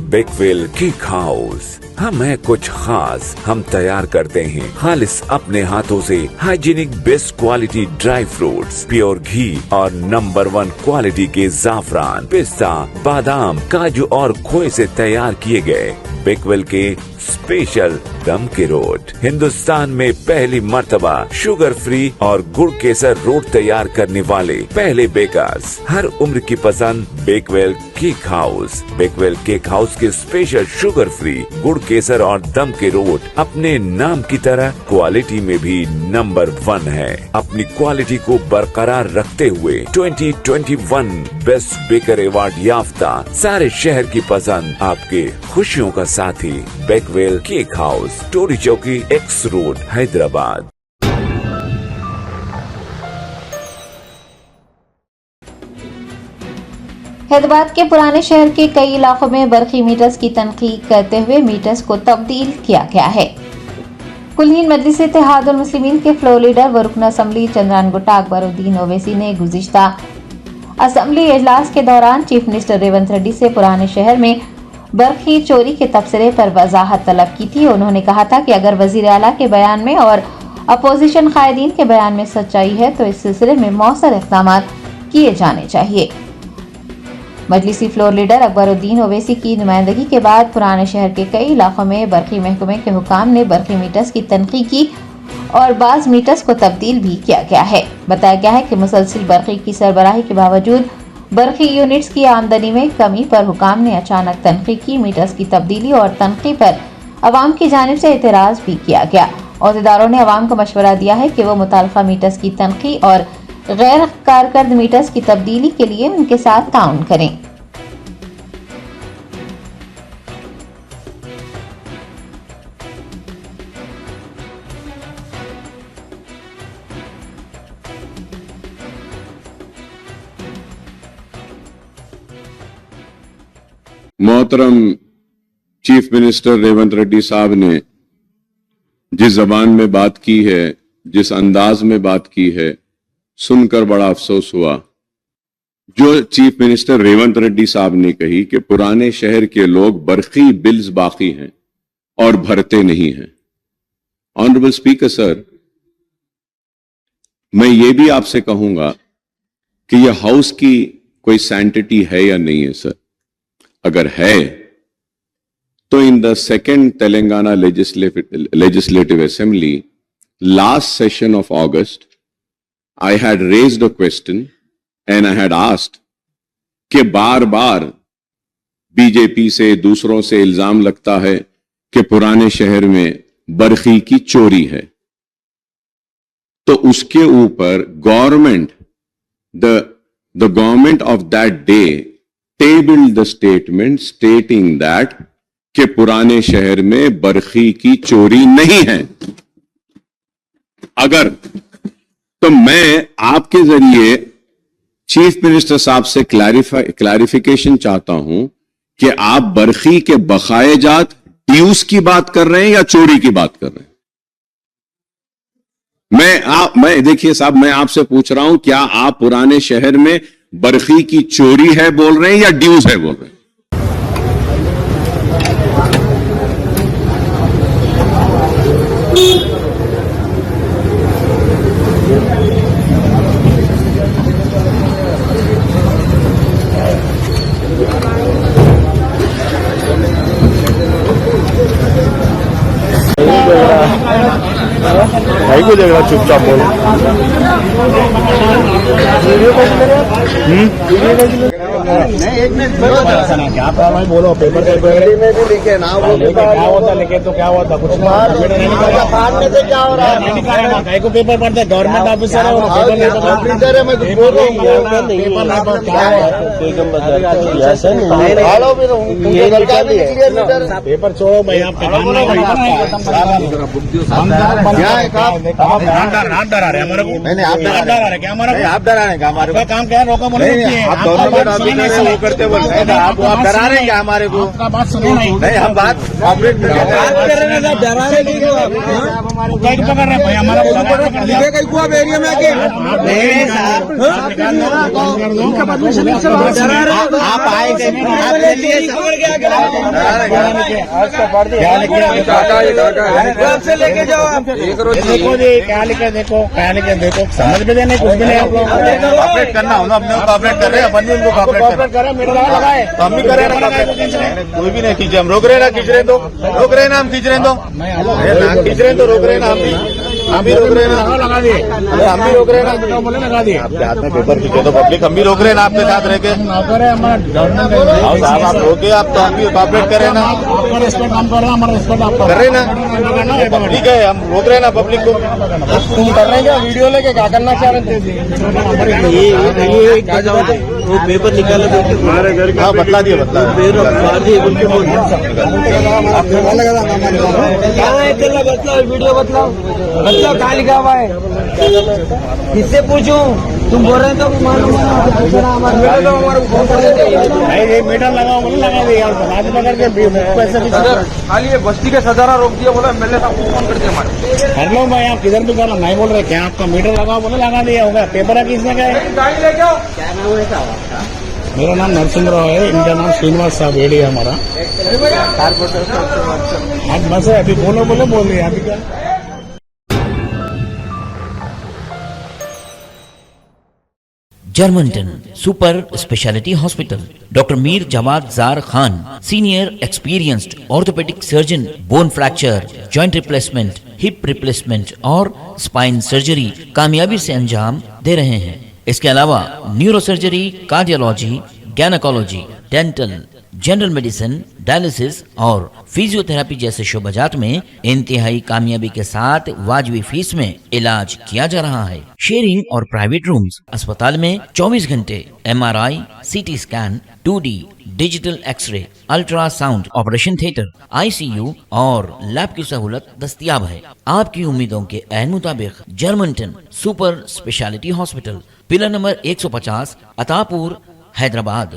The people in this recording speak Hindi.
Bakewell cake house. हम है कुछ खास, हम तैयार करते हैं खालिस अपने हाथों से hygienic best quality dry fruits, pure घी और नंबर 1 क्वालिटी के जाफरान, पिस्ता, बादाम, काजू और खोए से तैयार किए गए बेकवेल के स्पेशल दम के रोट। हिंदुस्तान में पहली मर्तबा शुगर फ्री और गुड़ केसर रोट तैयार करने वाले पहले बेकर्स। हर उम्र की पसंद Bakewell cake house. Bakewell cake house के स्पेशल शुगर फ्री, गुड़ केसर और दम के रोट अपने नाम की तरह क्वालिटी में भी नंबर 1 है। अपनी क्वालिटी को बरकरार रखते हुए 2021 बेस्ट बेकर अवार्ड याफ्ता सारे शहर की पसंद, आपके खुशियों का साथी बेकवेल केक हाउस, टोरी चौकी, एक्स रोड, हैदराबाद। हैदराबाद के पुराने शहर के कई इलाकों में बरकी मीटर्स की तनकीद करते हुए मीटर्स को तब्दील किया गया है। कुलीन मजलिस इत्तेहादुल मुस्लिमीन के फ्लोर लीडर व रुकन असम्बली चंद्रान गुट्टा अकबरुद्दीन ओवैसी ने गुज़िश्ता असम्बली इजलास के दौरान चीफ मिनिस्टर रेवंत रेड्डी से पुराने शहर में बरखी चोरी के तबसरे पर वजाहत तलब की थी। उन्होंने कहा था कि अगर वजीर आला के बयान में और अपोजिशन कायदीन के बयान में सच्चाई है तो इस सिलसिले में मौसर इक़दाम किए जाने चाहिए। मजलिसी फ्लोर लीडर अकबरुद्दीन ओवैसी की नुमाइंदगी के बाद पुराने शहर के कई इलाकों में बरकी महकमे के हुकाम ने बरकी मीटर्स की तनकीद की और बाज मीटर्स को तब्दील भी किया गया है। बताया गया है कि मुसलसिल बरकी की सरबराही के बावजूद बरकी यूनिट्स की आमदनी में कमी पर हुकाम ने अचानक तनकीद की। मीटर्स की तब्दीली और तनकीद पर अवाम की जानिब से एतराज भी किया गया। अहदेदारों ने अवाम को मशवरा दिया है कि वो मुताल्लिका मीटर्स की तनकीद और गैर कारकर्द मीटर्स की तब्दीली के लिए उनके साथ ताउन करें। मोहतरम चीफ मिनिस्टर रेवंत रेड्डी साहब ने जिस जबान में बात की है, जिस अंदाज में बात की है, सुनकर बड़ा अफसोस हुआ। जो चीफ मिनिस्टर रेवंत रेड्डी साहब ने कही कि पुराने शहर के लोग बरकी बिल्स बाकी हैं और भरते नहीं हैं। ऑनरेबल स्पीकर सर, मैं ये भी आपसे कहूंगा कि यह हाउस की कोई सैंटिटी है या नहीं है सर। अगर है तो in the second Telangana legislative assembly last session of August I had raised a question and I had asked कि बार बार बीजेपी से दूसरों से इल्जाम लगता है कि पुराने शहर में बरखी की चोरी है, तो उसके ऊपर government the government of that day tabled the statement stating that कि पुराने शहर में बरखी की चोरी नहीं है। अगर तो मैं आपके जरिए चीफ मिनिस्टर साहब से क्लैरिफिकेशन चाहता हूं कि आप बरखी के बकायेजात ड्यूज की बात कर रहे हैं या चोरी की बात कर रहे हैं। मैं देखिए साहब, मैं आपसे पूछ रहा हूं, क्या आप पुराने शहर में बरखी की चोरी है बोल रहे हैं या ड्यूज है बोल रहे हैं? भाई को देख रहा चुपचाप बोलो। एक मिनट क्या भाई बोलो, पेपर में भी लिखे ना वो क्या होता, लिखे तो क्या होता, कुछ फाड़ने से क्या हो रहा है? कहीं को पेपर पढ़ते, गवर्नमेंट ऑफिसर है, ऑफिसर है, मैं कुछ बोल रहा हूँ, पेपर छोड़ो भाई, आप आप डरा रहे हमारे को, आप डरा रहे क्या? हमारा आप डराने का हमारे काम क्या है? रोका बोले नहीं वो करते बोलते हैं आप डरा रहे हैं क्या हमारे को? बात सुनो नहीं, हम बात ऑपरेट कर रहे हैं, डरा रहे नहीं पकड़ रहे भाई हमारा एरिया में आके आप आए लेके जाओ देखो जी क्या लिखे देखो समझ में देने कुछ भी नहीं आप लोग कॉपरेट करना हो ना अपने को कॉपरेट कर रहे हैं अपन भी उनको कॉपरेट कर रहे हैं मेरा लगाए तो हम भी कर रहे हैं कोई भी नहीं खींचे हम रोक रहे ना खींच रहे तो रोक रहे ना हम खींच रहे तो खींच रहे तो रोक रहे ना हम भी रोक रहे हैं ना लगा दिए हम भी रोक रहे हैं ना बोले लगा दिए आपके हाथ में पेपर खींचे तो पब्लिक हम भी रोक रहे हैं ना आपके साथ रह के साहब आप रोके आप तो हम भी कॉपरेट कर रहे हैं ना रिस्पेक्ट हम कर रहे हैं हमारा रिस्पेक्ट आप कर रहे हैं ना ठीक है हम रोक रहे हैं ना पब्लिक को तुम कर रहे हैं क्या वीडियो लेके क्या करना चाह रहे थे वो पेपर निकाला हमारे घर का बतला दिए कहाँ है चलो बतलाओ वीडियो बतलाओ कहाँ लिखा हुआ है किससे पूछूं तुम बोल रहे हो तो नहीं मीटर लगाओ बोले लगा दिए यार पकड़ के पैसे खाली ये बस्ती के सजाना रोक दिया बोला एमएलए साहब को फोन करते हमारे हर लोग भाई आप किधर भी करना नहीं बोल रहे क्या आपका मीटर लगाओ बोले लगा दिया होगा पेपर है किसने क्या है मेरा नाम नरसिंह राव है इनका नाम श्रीनिवास साहब एडी है हमारा आज बस अभी बोलो बोल रही है अभी क्या जर्मनटन super speciality hospital doctor Mir Jawad Zar Khan senior experienced orthopaedic surgeon bone fracture joint replacement hip replacement और स्पाइन सर्जरी कामयाबी से अंजाम दे रहे हैं। इसके अलावा neurosurgery cardiology gynaecology dental general medicine dialysis और फिजियोथेरेपी जैसे शोबाजात में इंतहाई कामयाबी के साथ वाजबी फीस में इलाज किया जा रहा है। शेयरिंग और प्राइवेट रूम्स अस्पताल में 24 घंटे MRI CT scan 2D digital x-ray ultrasound operation theatre ICU और लैब की सहूलत दस्तयाब है। आपकी उम्मीदों के ऐन मुताबिक Germanten super speciality hospital pillar number 150 Attapur Hyderabad